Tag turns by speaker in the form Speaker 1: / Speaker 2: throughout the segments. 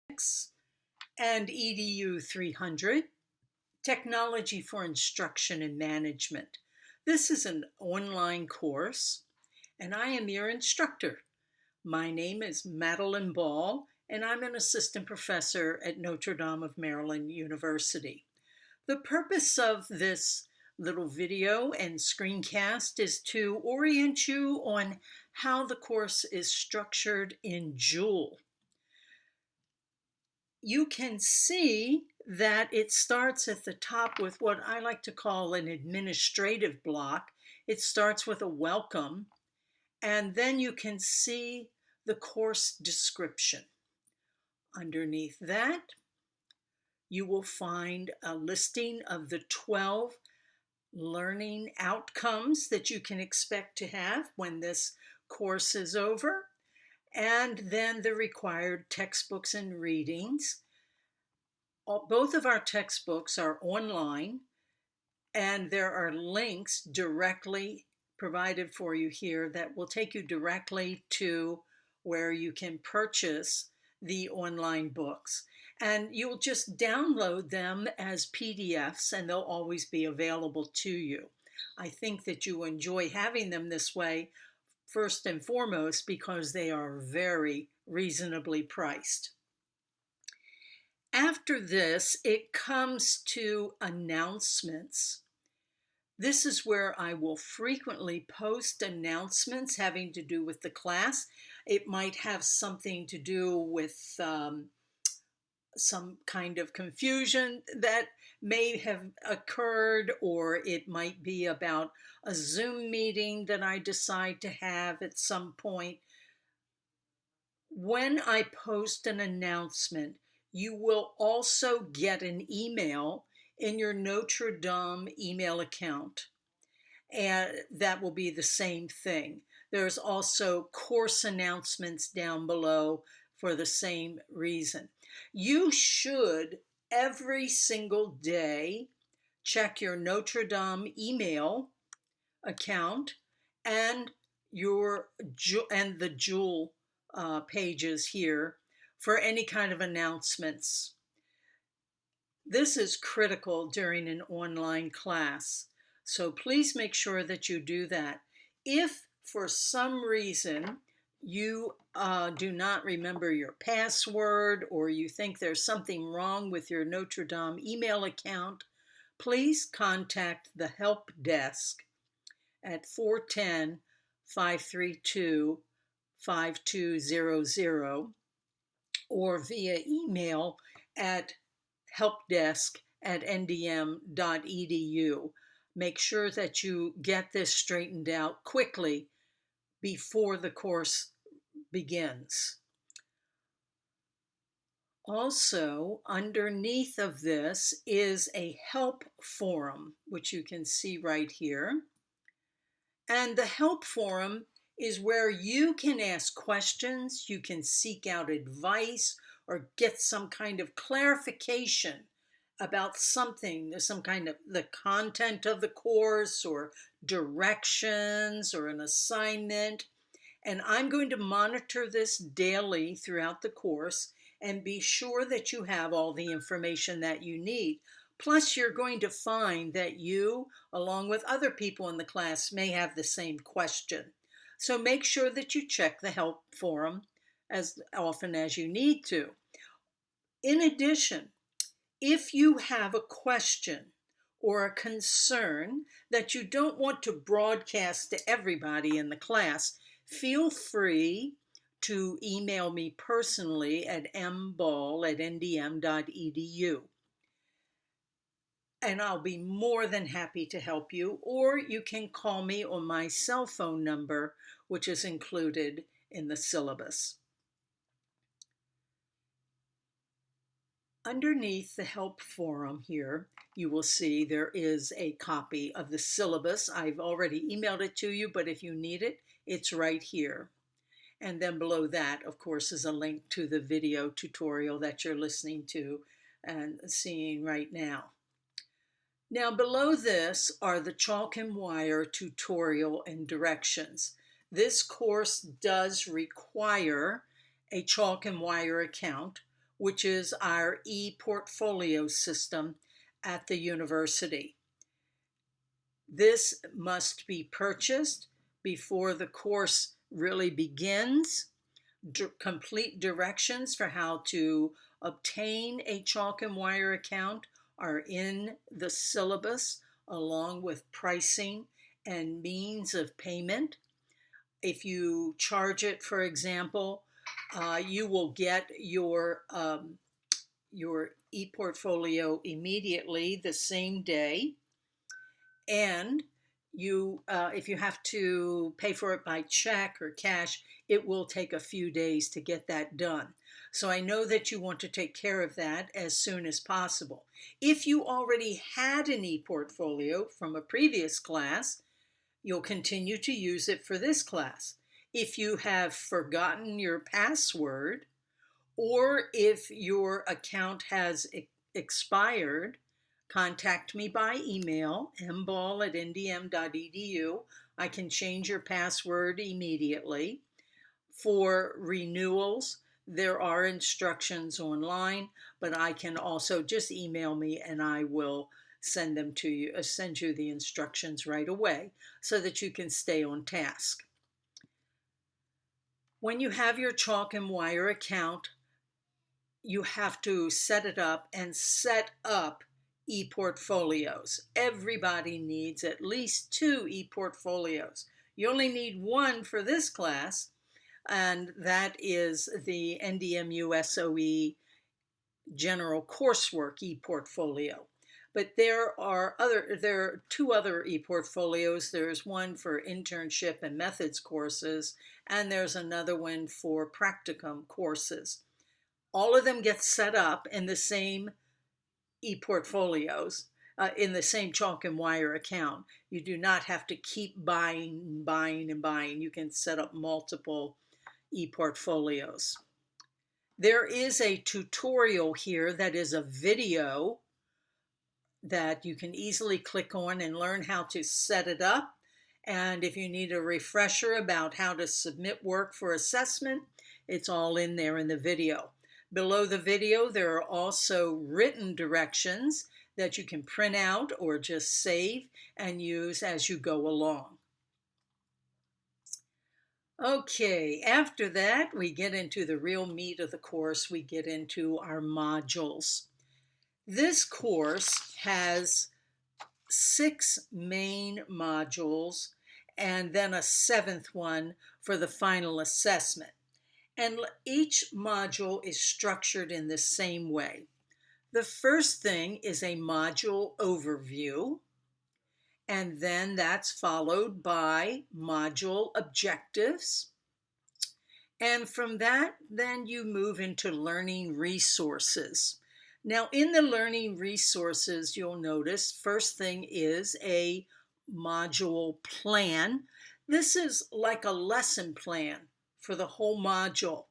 Speaker 1: and EDU 300, Technology for Instruction and Management. This is an online course, and I am your instructor. My name is Madelyn Ball, and I'm an assistant professor at Notre Dame of Maryland University. The purpose of this little video and screencast is to orient you on how the course is structured in Joule. You can see that it starts at the top with what I like to call an administrative block. It starts with a welcome, and then you can see the course description. Underneath that, you will find a listing of the 12 learning outcomes that you can expect to have when this course is over, and then the required textbooks and readings. Both of our textbooks are online, and there are links directly provided for you here that will take you directly to where you can purchase the online books. And you'll just download them as PDFs, and they'll always be available to you. I think that you enjoy having them this way, first and foremost, because they are very reasonably priced. After this, it comes to announcements. This is where I will frequently post announcements having to do with the class. It might have something to do with some kind of confusion that may have occurred, or it might be about a Zoom meeting that I decide to have at some point. When I post an announcement, you will also get an email in your Notre Dame email account, and that will be the same thing. There's also course announcements down below for the same reason. You should every single day check your Notre Dame email account and the Joule pages here for any kind of announcements. This is critical during an online class, so please make sure that you do that. If for some reason you do not remember your password, or you think there's something wrong with your Notre Dame email account, please contact the help desk at 410-532-5200 or via email at helpdesk@ndm.edu. Make sure that you get this straightened out quickly before the course begins. Also, underneath of this is a help forum, which you can see right here. And the help forum is where you can ask questions, you can seek out advice, or get some kind of clarification about something, some kind of the content of the course, or directions, or an assignment. And I'm going to monitor this daily throughout the course and be sure that you have all the information that you need. Plus, you're going to find that you, along with other people in the class, may have the same question. So make sure that you check the help forum as often as you need to. In addition, if you have a question or a concern that you don't want to broadcast to everybody in the class, feel free to email me personally at mball@ndm.edu. And I'll be more than happy to help you, or you can call me on my cell phone number, which is included in the syllabus. Underneath the help forum here, you will see there is a copy of the syllabus. I've already emailed it to you, but if you need it, it's right here. And then below that, of course, is a link to the video tutorial that you're listening to and seeing right now. Now, below this are the chalk and wire tutorial and directions. This course does require a chalk and wire account, which is our e-portfolio system at the university. This must be purchased before the course really begins. Complete directions for how to obtain a chalk and wire account are in the syllabus, along with pricing and means of payment. If you charge it, for example, you will get your e-portfolio immediately the same day. And if you have to pay for it by check or cash, it will take a few days to get that done. So I know that you want to take care of that as soon as possible. If you already had an e-portfolio from a previous class, you'll continue to use it for this class. If you have forgotten your password, or if your account has expired, contact me by email, mball@ndm.edu. I can change your password immediately. For renewals, there are instructions online, but I can also just email me and I will send them to you, send you the instructions right away so that you can stay on task. When you have your chalk and wire account, you have to set it up and set up e-portfolios. Everybody needs at least 2 e-portfolios. You only need 1 for this class, and that is the NDMU SOE General Coursework e-portfolio. But there are 2 other e-portfolios. There's one for internship and methods courses, and there's another one for practicum courses. All of them get set up in the same e-portfolios, in the same chalk and wire account. You do not have to keep buying. You can set up multiple e-portfolios. There is a tutorial here that is a video that you can easily click on and learn how to set it up. And if you need a refresher about how to submit work for assessment, it's all in there in the video. Below the video, there are also written directions that you can print out or just save and use as you go along. Okay, after that, we get into the real meat of the course. We get into our modules. This course has 6 main modules and then a 7th one for the final assessment. And each module is structured in the same way. The first thing is a module overview, and then that's followed by module objectives. And from that, then you move into learning resources. Now, in the learning resources, you'll notice first thing is a module plan. This is like a lesson plan for the whole module,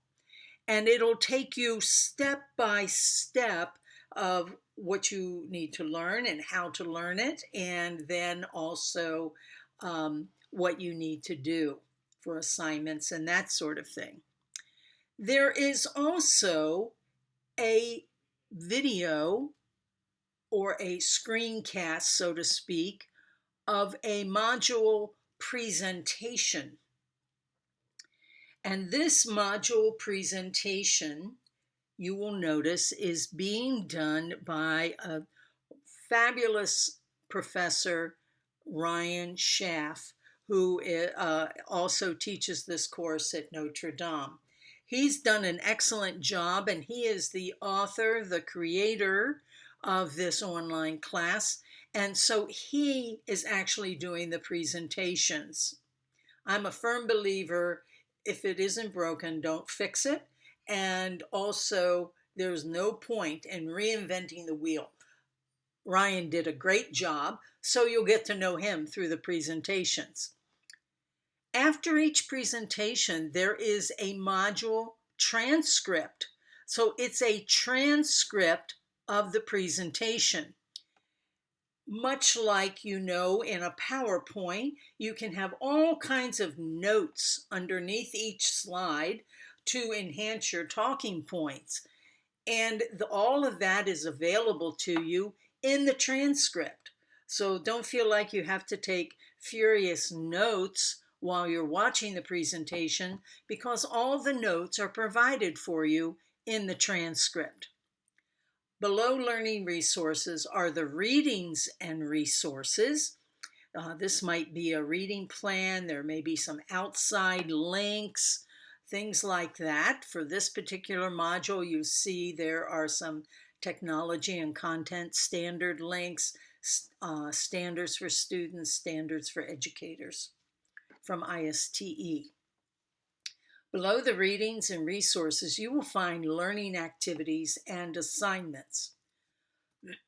Speaker 1: and it'll take you step by step of what you need to learn and how to learn it, and then also what you need to do for assignments and that sort of thing. There is also a video or a screencast, so to speak, of a module presentation. And this module presentation, you will notice, is being done by a fabulous professor, Ryan Schaff, who also teaches this course at Notre Dame. He's done an excellent job, and he is the author, the creator of this online class, and so he is actually doing the presentations. I'm a firm believer, if it isn't broken, don't fix it. And also, there's no point in reinventing the wheel. Ryan did a great job, so you'll get to know him through the presentations. After each presentation, there is a module transcript. So it's a transcript of the presentation. Much like in a PowerPoint, you can have all kinds of notes underneath each slide to enhance your talking points. And all of that is available to you in the transcript. So don't feel like you have to take furious notes while you're watching the presentation, because all the notes are provided for you in the transcript. Below learning resources are the readings and resources. This might be a reading plan. There may be some outside links, things like that. For this particular module, you see there are some technology and content standard links, standards for students, standards for educators from ISTE. Below the readings and resources, you will find learning activities and assignments.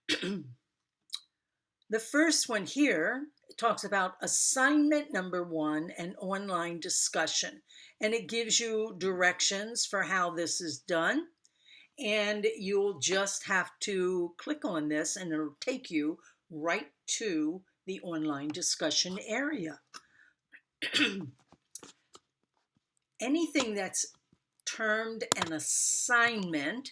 Speaker 1: The first one here talks about assignment number 1, an online discussion, and it gives you directions for how this is done, and you'll just have to click on this and it'll take you right to the online discussion area. Anything that's termed an assignment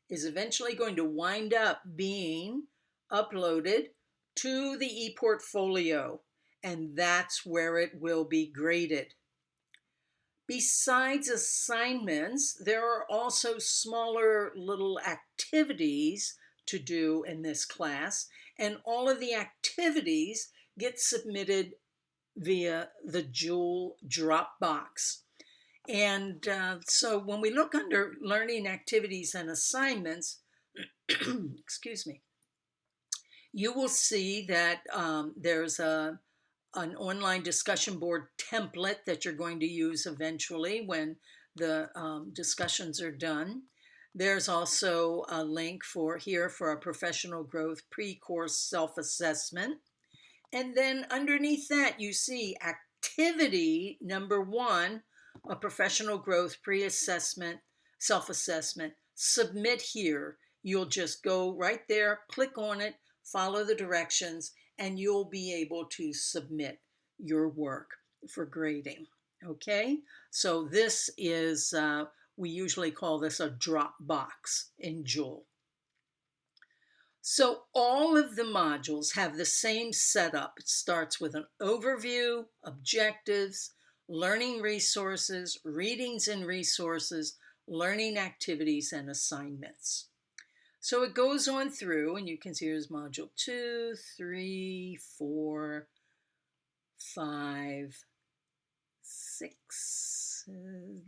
Speaker 1: is eventually going to wind up being uploaded to the ePortfolio, and that's where it will be graded. Besides assignments, there are also smaller little activities to do in this class, and all of the activities get submitted via the Joule Dropbox. And so when we look under learning activities and assignments, excuse me, you will see that there's an online discussion board template that you're going to use eventually when the discussions are done. There's also a link here for a professional growth pre-course self-assessment. And then underneath that, you see activity number 1, a professional growth pre-assessment, self-assessment. Submit here. You'll just go right there, click on it, follow the directions, and you'll be able to submit your work for grading. Okay, so this is, we usually call this a drop box in Joule. So all of the modules have the same setup. It starts with an overview, objectives, learning resources, readings and resources, learning activities, and assignments. So it goes on through, and you can see here's module 2, 3, 4, 5, 6,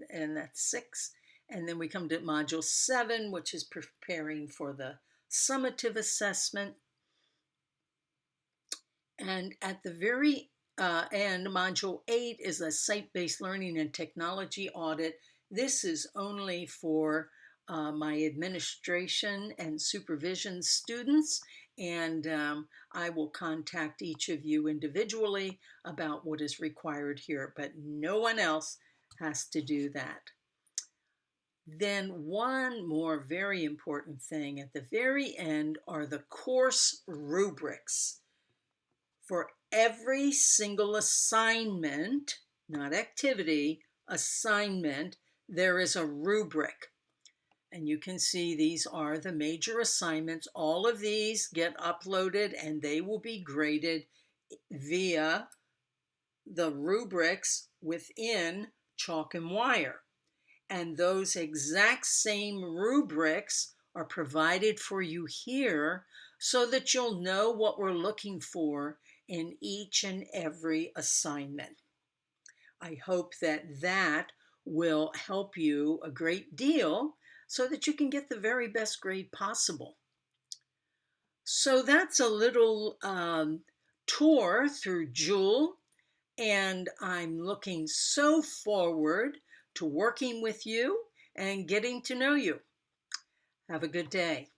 Speaker 1: and that's 6. And then we come to module 7, which is preparing for the summative assessment. And at the very end, module 8 is a site-based learning and technology audit. This is only for my administration and supervision students, and I will contact each of you individually about what is required here, but no one else has to do that. Then one more very important thing at the very end are the course rubrics. For every single assignment, not activity, assignment, there is a rubric. And you can see these are the major assignments. All of these get uploaded and they will be graded via the rubrics within Chalk and Wire. And those exact same rubrics are provided for you here so that you'll know what we're looking for in each and every assignment. I hope that that will help you a great deal so that you can get the very best grade possible. So that's a little tour through Joule, and I'm looking so forward to working with you and getting to know you. Have a good day.